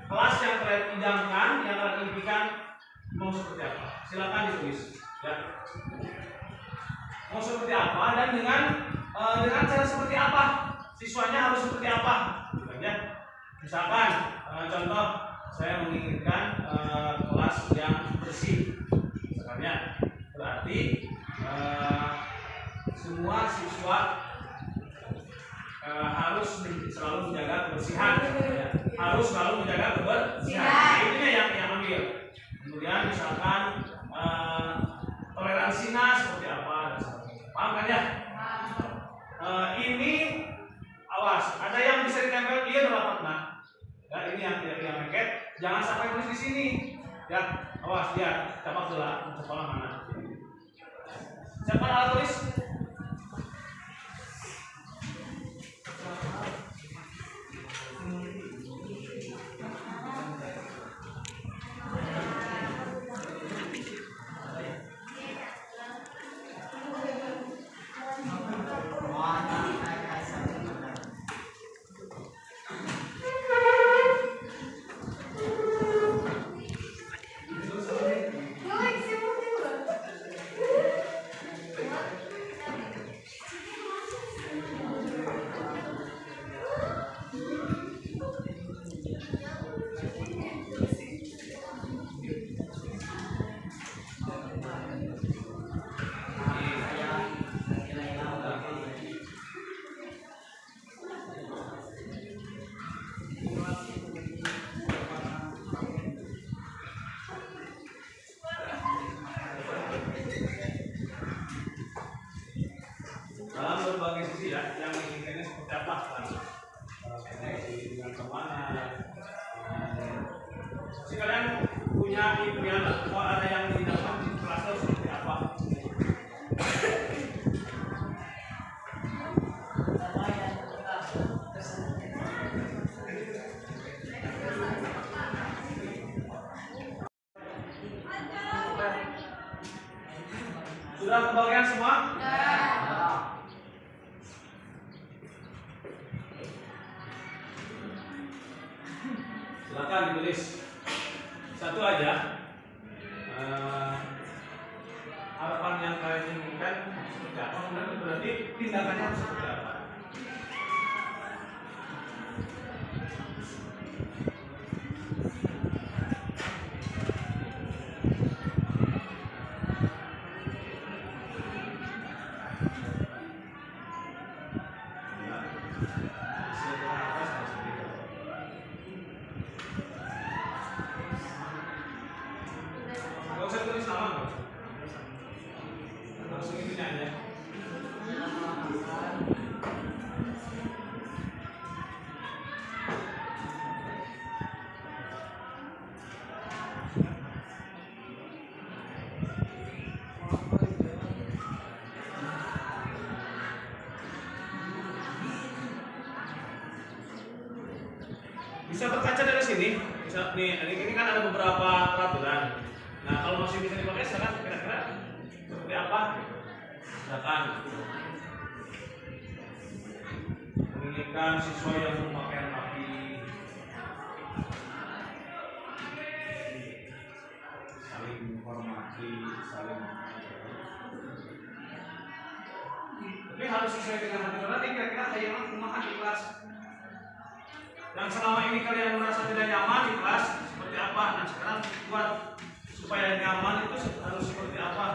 kelas yang kalian idamkan, yang kalian impikan mau seperti apa? Silakan ditulis. Ya. Mau seperti apa dan dengan cara seperti apa? Siswanya harus seperti apa? Ya. Misalkan contoh saya menginginkan kelas yang bersih. Misalnya berarti semua siswa harus selalu menjaga kebersihan. Ya. Harus selalu menjaga kebersihan. Nah, ini yang ambil. Kemudian misalkan toleransinya seperti apa dan sebagainya. Paham kan ya? Ini awas, ada yang bisa ditempel dia dalam nah. Ya, ini yang lengket, jangan sampai tulis di sini. Ya, awas dia capak dulu sekolah mana. Siapa alat tulis? Dalam berbagai sisi ya, yang menginginkannya seperti apa kan? Dengan kemana? Jadi kalian punya impian atau ada yang didapat di kelas itu seperti apa? Sudah silakan ditulis satu aja. Harapan yang kalian inginkan seperti apa, kemudian berarti tindakannya harus seperti apa. Gak usah tulis nama, gak usah. Langsung itunya aja. Bisa berkaca dari sini. Bisa nih, ini kan ada beberapa peraturan. Nah, kalau masih bisa dipakai sekarang kira-kira seperti apa? Misalkan menginginkan siswa yang berpakaian rapi, saling menghormati, saling tapi harus sesuai dengan hati nurani. Kira-kira khayalan rumahan di kelas yang selama ini kalian merasa tidak nyaman di kelas seperti apa? Nah, sekarang buat supaya nyaman itu harus seperti apa?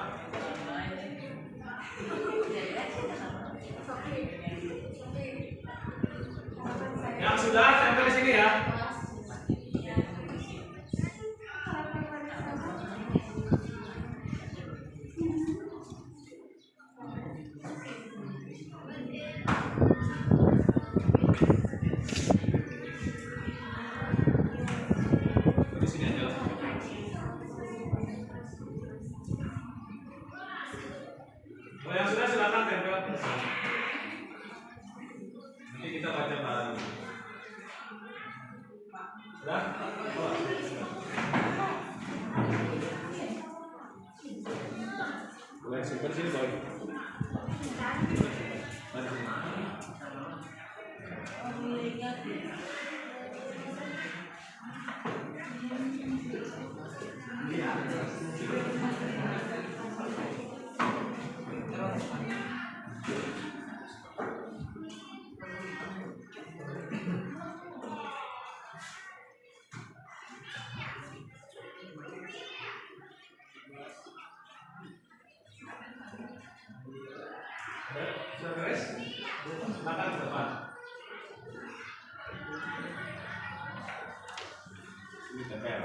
Yang sudah sampai di sini ya. Di sini aja. Kalau yang sudah silakan tempel. Nanti kita baca bareng. Sudah? Boleh simpan sini boleh. Mari sini. Sudah beres? Silakan ke depan. Ini tempel.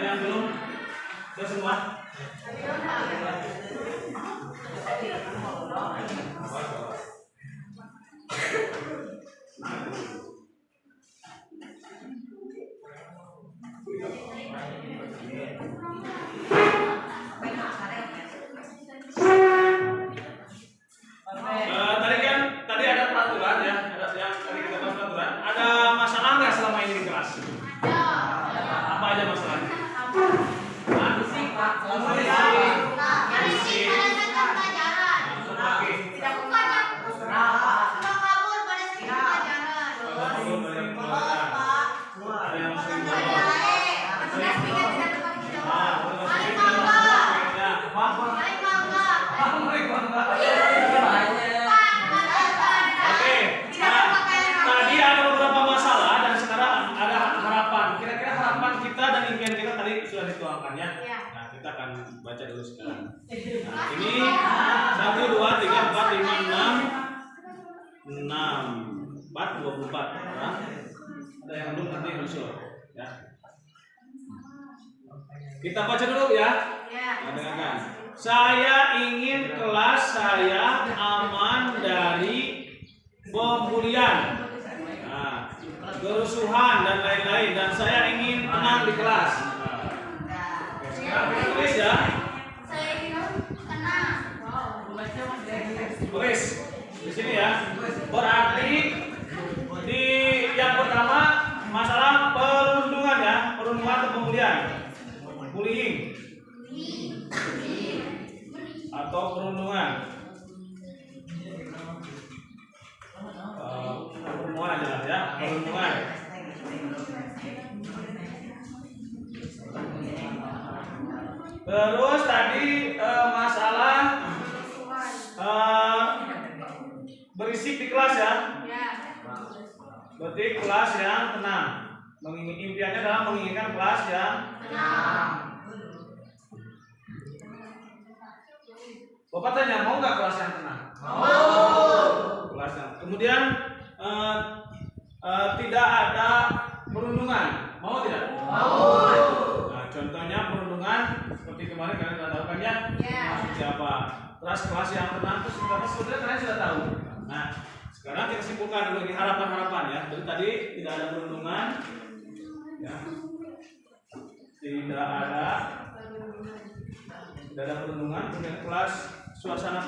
yang belum? Sudah semua? Tadi ada peraturan ya, ada yang tadi kita bahas peraturan. Ada masalah nggak selama ini di kelas? Apa aja masalahnya? Nah, kita akan baca dulu sekarang. Nah, ini 1, 2, 3, 4, 5, 6, 4, 24. Nah, ada yang belum nanti muncul. Ya. Kita baca dulu ya. Nah, dengarkan. Saya ingin kelas saya aman dari pembulian, kerusuhan dan lain-lain, dan saya ingin tenang di kelas. Tulis ya. Tulis di sini ya. Berarti di yang pertama masalah perundungan ya, perundungan atau pembulian, bullying atau perundungan. Perundungan aja ya, perundungan. Terus tadi masalah berisik di kelas ya. Berarti kelas yang tenang. Impiannya adalah menginginkan kelas yang tenang. Bapak tanya, mau nggak kelas yang tenang? Mau. Kelas yang. Kemudian tidak ada perundungan. Mau tidak? Mau. Nah, contohnya perundungan seperti kemarin kalian sudah tahu kan ya? Maksudnya apa? Kelas yang tenang itu sebetulnya kalian sudah tahu. Nah, sekarang kita simpulkan dulu di harapan-harapan ya. Jadi tadi tidak ada perundungan, ya. Tidak ada perundungan. Kemudian kelas, suasana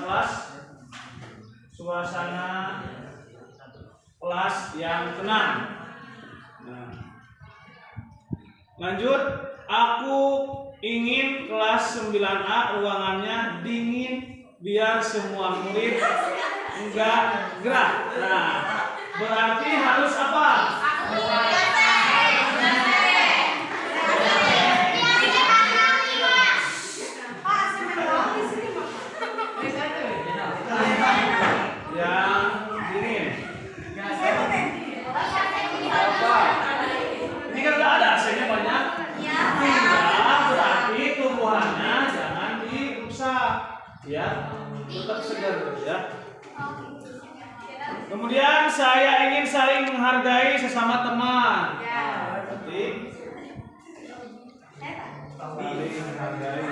kelas yang tenang. Nah, lanjut. Aku ingin kelas 9A ruangannya dingin biar semua murid enggak gerak. Nah, berarti harus apa? Yang dingin. Apa? Ini kan enggak ada AC-nya banyak. Ya, berarti tumbuhannya jangan dirusak, ya, tetap segar, ya. Kemudian saya ingin saling menghargai sesama teman. Berarti saling menghargai.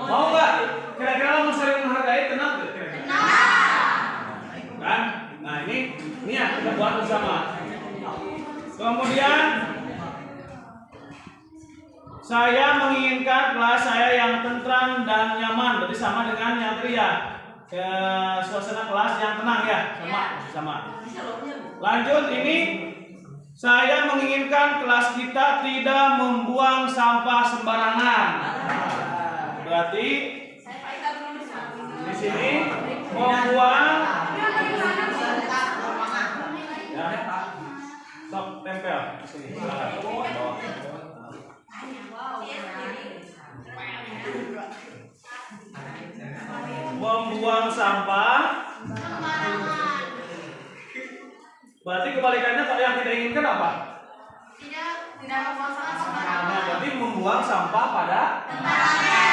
Mau nggak? Kira-kira mau saling menghargai, tenang nggak? Kan? Nah ini ya kita buat bersama. Kemudian saya menginginkan kelas saya yang tentram dan nyaman. Berarti sama dengan yang tadi ya. Suasana kelas yang tenang ya, sama. Lanjut ini saya menginginkan kelas kita tidak membuang sampah sembarangan. Berarti di sini membuang ya, sok tempel sini. Membuang sampah berarti kebalikannya kalau yang tidak inginkan apa? Tidak membuang sampah sembarangan. Nah, berarti membuang sampah pada tempatnya.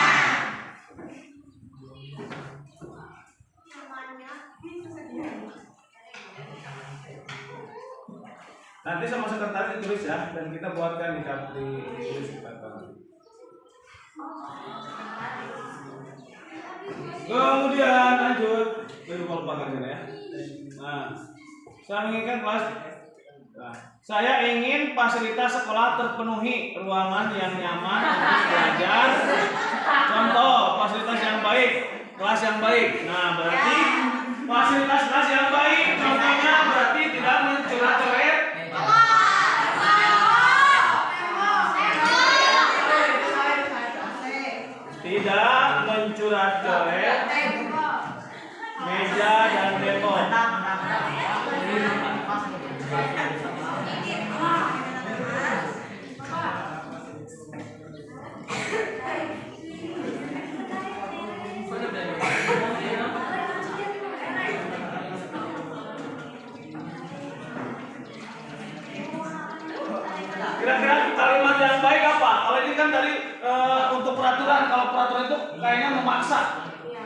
nanti tulis ya, dan kita buatkan di tulis kata. Kemudian lanjut, lupa lupakan ya. Nah, saya menginginkan kelas. Nah, saya ingin fasilitas sekolah terpenuhi, ruangan yang nyaman untuk belajar. Contoh, fasilitas yang baik, kelas yang baik. Nah, berarti fasilitas kelas yang baik, contohnya berarti tidak mencoret-coret. Tidak mencoret-coret meja dan tembok. Kira-kira kalimat yang baik apa? Kalau ini kan dari untuk peraturan, kalau peraturan itu kayaknya memaksa.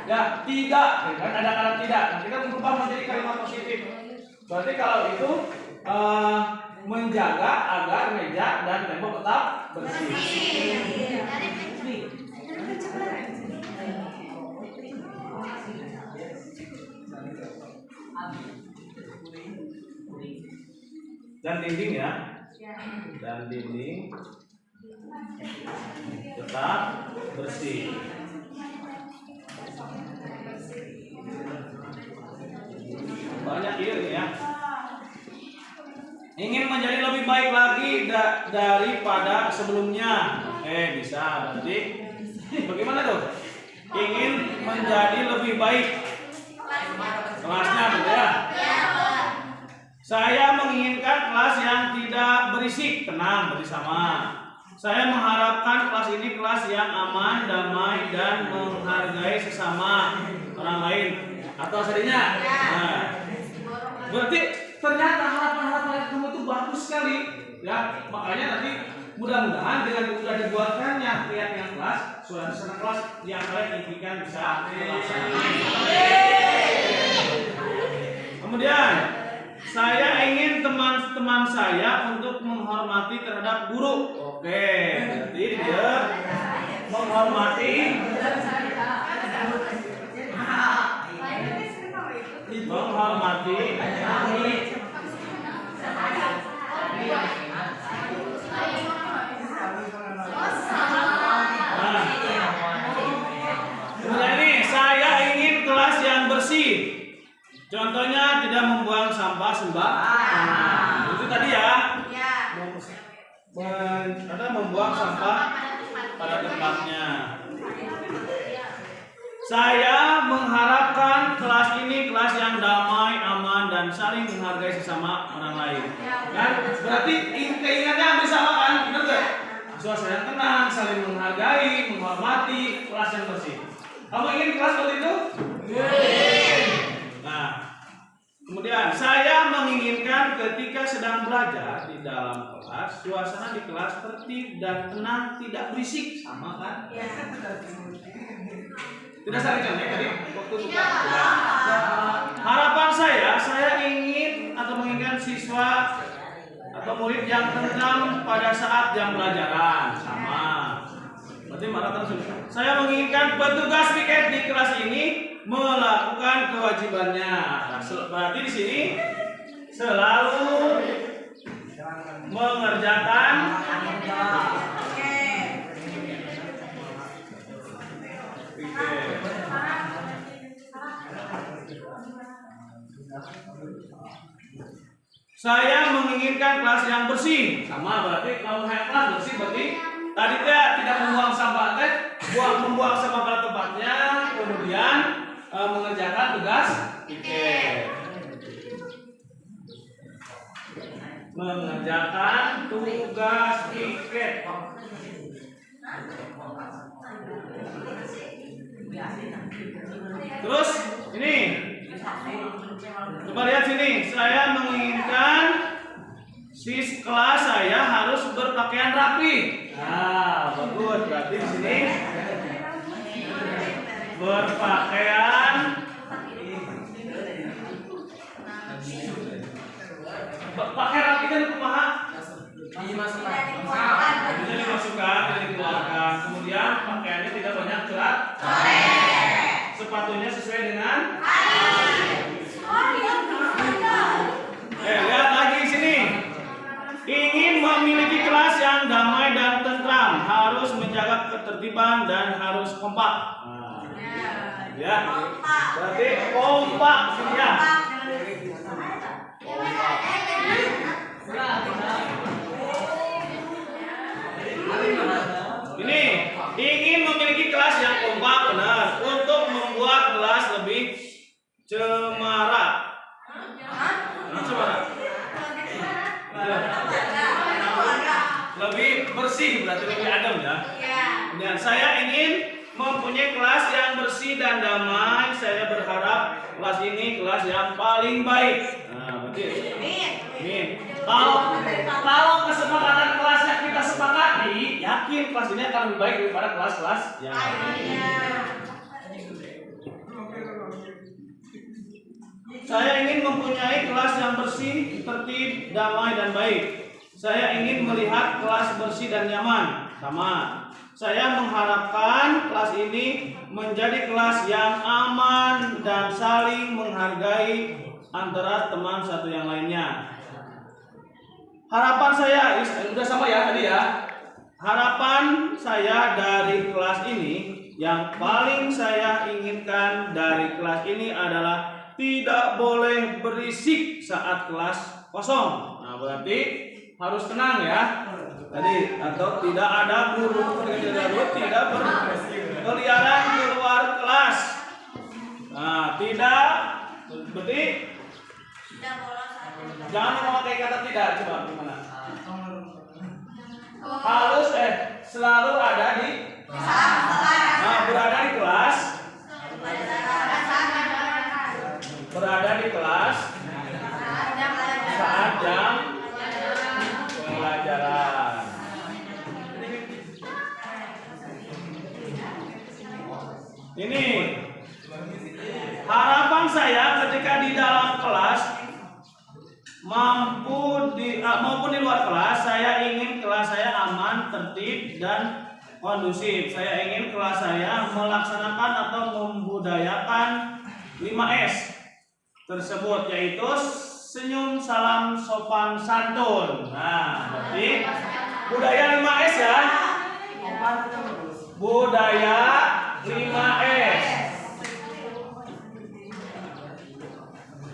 Ya, tidak, kan ada kata tidak. Nah, kita berubah menjadi kalimat positif. Berarti kalau itu menjaga agar meja dan tembok tetap bersih. Dan dinding ya. Dan dinding tetap bersih. Banyak ini ya. Ingin menjadi lebih baik lagi daripada sebelumnya. Bisa berarti bagaimana tuh? Ingin menjadi lebih baik kelasnya, betul ya? Saya menginginkan kelas yang tidak berisik, tenang, bersama. Saya mengharapkan kelas ini kelas yang aman, damai, dan menghargai sesama orang lain. Atau aslinya. Nah, berarti ternyata harapan-harapan kamu itu bagus sekali, ya. Makanya nanti mudah-mudahan dengan sudah dibuatkannya keyakinan kelas, suasana kelas yang kalian impikan bisa dilaksanakan. Kemudian saya ingin teman-teman saya untuk menghormati terhadap guru. Oke, berarti dia menghormati kemudian ini saya ingin kelas yang bersih. Contohnya tidak membuang sampah sembarangan. Itu tadi ya. Membuang sampah pada tempatnya. Saya mengharapkan kelas ini kelas yang damai, aman, dan saling menghargai sesama orang lain. Kan? Berarti keinginannya hampir sama kan? Benar nggak? Suasana yang tenang, saling menghargai, menghormati, kelas yang bersih. Kamu ingin kelas seperti itu? Nah, kemudian saya menginginkan ketika sedang belajar di dalam kelas, suasana di kelas tertib dan tenang, tidak berisik, sama kan? Tidak saling connect tadi waktu buka. Harapan saya ingin atau menginginkan siswa atau murid yang tenang pada saat jam pelajaran, sama. Berarti mana terus? Saya menginginkan petugas piket di kelas ini melakukan kewajibannya. Berarti di sini selalu mengerjakan saya menginginkan kelas yang bersih, sama berarti kalau kelas bersih berarti tadi tidak membuang sampah membuang sampah pada tempatnya, kemudian mengerjakan tugas piket. Mengerjakan tugas piket. Terus ini coba lihat sini, saya menginginkan kelas saya harus berpakaian rapi. Nah, bagus. Berarti di sini berpakaian pakai rapi kan kumaha? Bajunya dimasukkan, tidak dikeluarkan. Kemudian pakaiannya tidak banyak coret. Sepatunya sesuai dengan. Lihat lagi sini. Ingin memiliki kelas yang damai dan tentram, harus menjaga ketertiban dan harus kompak. Ya, berarti kompak ya. Ini ingin memiliki kelas yang kompak, benar, untuk membuat kelas lebih cemara. Lebih bersih, berarti lebih adem ya. Dan saya ingin mempunyai kelas yang bersih dan damai. Saya berharap kelas ini kelas yang paling baik. Nah, berarti. Amin. Kalau kesepakatan kelasnya kita sepakati, yakin kelas ini akan lebih baik daripada kelas-kelas yang lain. Saya ingin mempunyai kelas yang bersih, tertib, damai, dan baik. Saya ingin melihat kelas bersih dan nyaman. Sama. Saya mengharapkan kelas ini menjadi kelas yang aman dan saling menghargai antara teman satu yang lainnya. Harapan saya, sudah sama ya tadi ya. Harapan saya dari kelas ini, yang paling saya inginkan dari kelas ini adalah tidak boleh berisik saat kelas kosong. Nah, berarti harus tenang ya. Tadi, atau tidak ada guru tidak berkeliaran keluar kelas. Nah, tidak, berarti jangan memakai kata tidak. Coba gimana? Harus selalu ada di. Nah, berada di kelas. Berada di kelas saat jam pelajaran. Ini harapan saya ketika di dalam kelas maupun di luar kelas, saya ingin kelas saya aman, tertib, dan kondusif. Saya ingin kelas saya melaksanakan atau membudayakan 5S tersebut, yaitu senyum, salam, sopan, santun. Nah, berarti budaya 5S ya. Budaya 5S,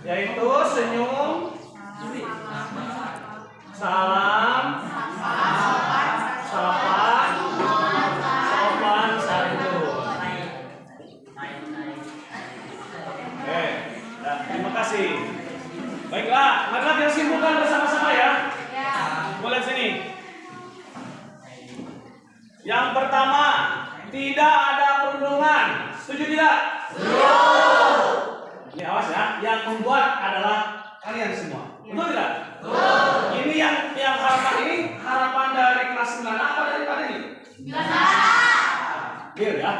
yaitu senyum, salam, sopan, santun. Terima kasih. Baiklah, mari kita simpulkan bersama-sama ya. Mulai sini. Yang pertama, tidak ada perundungan. Setuju tidak? Setuju. Ini awas ya. Yang membuat adalah kalian semua. Betul tidak? Betul. Ini yang harapan ini harapan dari kelas 9 apa daripada ini? 9. Clear ya?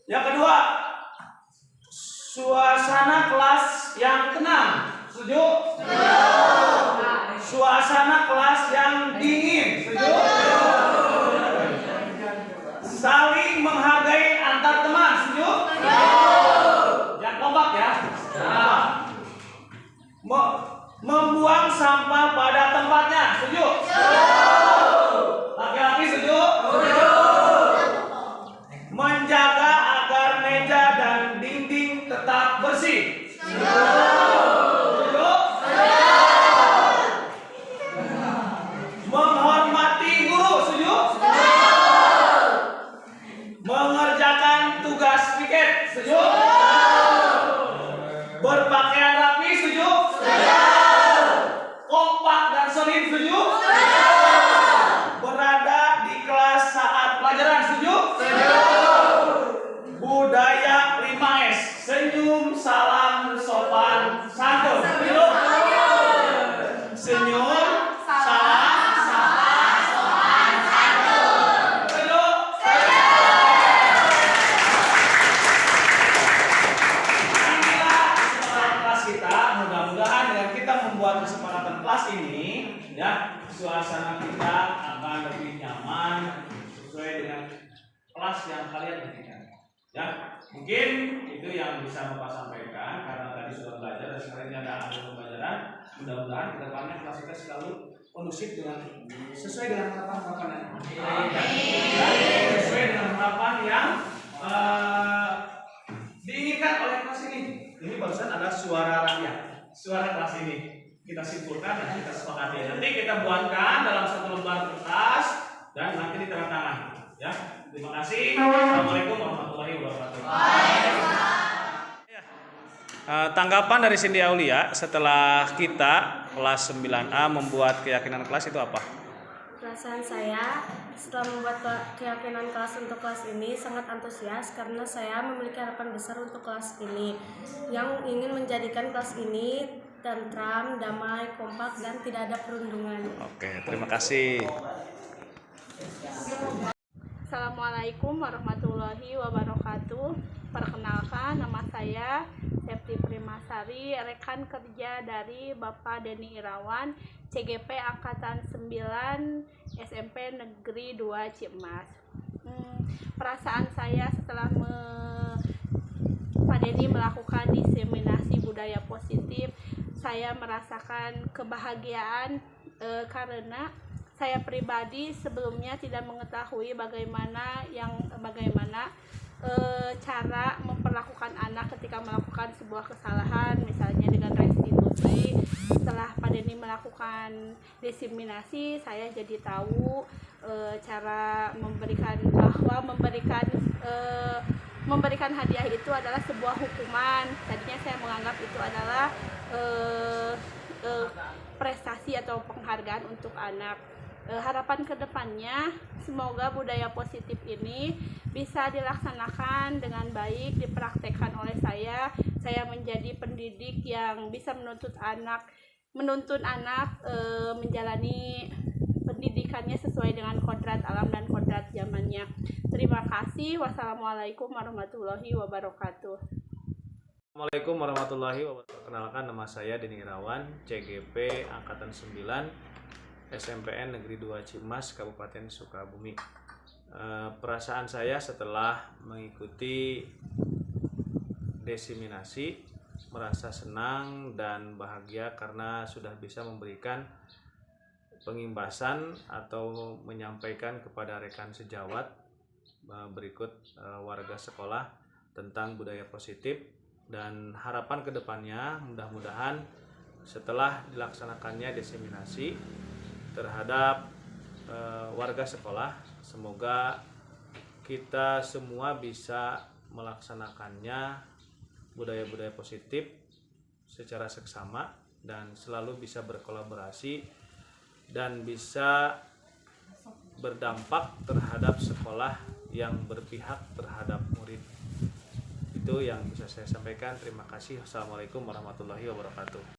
Yang kedua, suasana kelas yang tenang. Setuju? Setuju. Suasana kelas yang dingin. Setuju? Saling menghargai antar teman. Setuju? Yang kompak ya. Membuang sampah pada tempatnya. Setuju? Laki-laki setuju? Menjaga agar meja dan dinding tetap bersih. Menghormati guru. Setuju? Mengerjakan tugas piket. Setuju? Berpakaian rapi. Setuju? Kompak dan solid. Setuju? Berada di kelas saat pelajaran. Setuju? Budaya 5S, senyum, salam, sopan, santun. Setuju? Senyum, salam, sopan, santun. Setuju? suasana kita akan lebih nyaman sesuai dengan kelas yang kalian berikan. Ya, mungkin itu yang bisa Bapak sampaikan karena tadi sudah belajar dan sekarang ini ada pembelajaran. Mudah-mudahan ke depannya kelas kita selalu kondusif dengan sesuai dengan harapan-harapan sesuai dengan harapan yang diinginkan oleh kelas ini. Ini barusan ada suara rakyat, suara kelas ini. Kita simpulkan dan kita sepakati. Nanti kita buatkan dalam satu lembar kertas dan nanti ditandatangan. Ya, terima kasih. Assalamualaikum warahmatullahi wabarakatuh. Tanggapan dari Cindy Aulia setelah kita kelas 9A membuat keyakinan kelas itu apa? Perasaan saya setelah membuat keyakinan kelas untuk kelas ini sangat antusias karena saya memiliki harapan besar untuk kelas ini yang ingin menjadikan kelas ini tentram, damai, kompak, dan tidak ada perundungan. Oke, terima kasih. Assalamualaikum warahmatullahi wabarakatuh. Perkenalkan, nama saya Septi Primasari, rekan kerja dari Bapak Denny Irawan, CGP Angkatan 9 SMP Negeri 2 Ciamas. Perasaan saya setelah Pak Denny melakukan diseminasi budaya positif, saya merasakan kebahagiaan karena saya pribadi sebelumnya tidak mengetahui bagaimana cara memperlakukan anak ketika melakukan sebuah kesalahan, misalnya dengan restitusi. Setelah Pak Denny melakukan diseminasi, saya jadi tahu cara memberikan hadiah itu adalah sebuah hukuman. Tadinya saya menganggap itu adalah prestasi atau penghargaan untuk anak. Harapan kedepannya semoga budaya positif ini bisa dilaksanakan dengan baik, dipraktekkan oleh saya menjadi pendidik yang bisa menuntun anak menjalani pendidikannya sesuai dengan kodrat alam dan kodrat zamannya. Terima kasih. Wassalamualaikum warahmatullahi wabarakatuh. Assalamualaikum warahmatullahi wabarakatuh. Perkenalkan, nama saya Denny Irawan, CGP Angkatan 9 SMPN Negeri 2 Ciamas, Kabupaten Sukabumi. Perasaan saya setelah mengikuti diseminasi merasa senang dan bahagia karena sudah bisa memberikan pengimbasan atau menyampaikan kepada rekan sejawat berikut warga sekolah tentang budaya positif, dan harapan kedepannya mudah-mudahan setelah dilaksanakannya diseminasi terhadap warga sekolah, semoga kita semua bisa melaksanakannya budaya-budaya positif secara seksama dan selalu bisa berkolaborasi dan bisa berdampak terhadap sekolah yang berpihak terhadap murid. Itu yang bisa saya sampaikan. Terima kasih. Wassalamualaikum warahmatullahi wabarakatuh.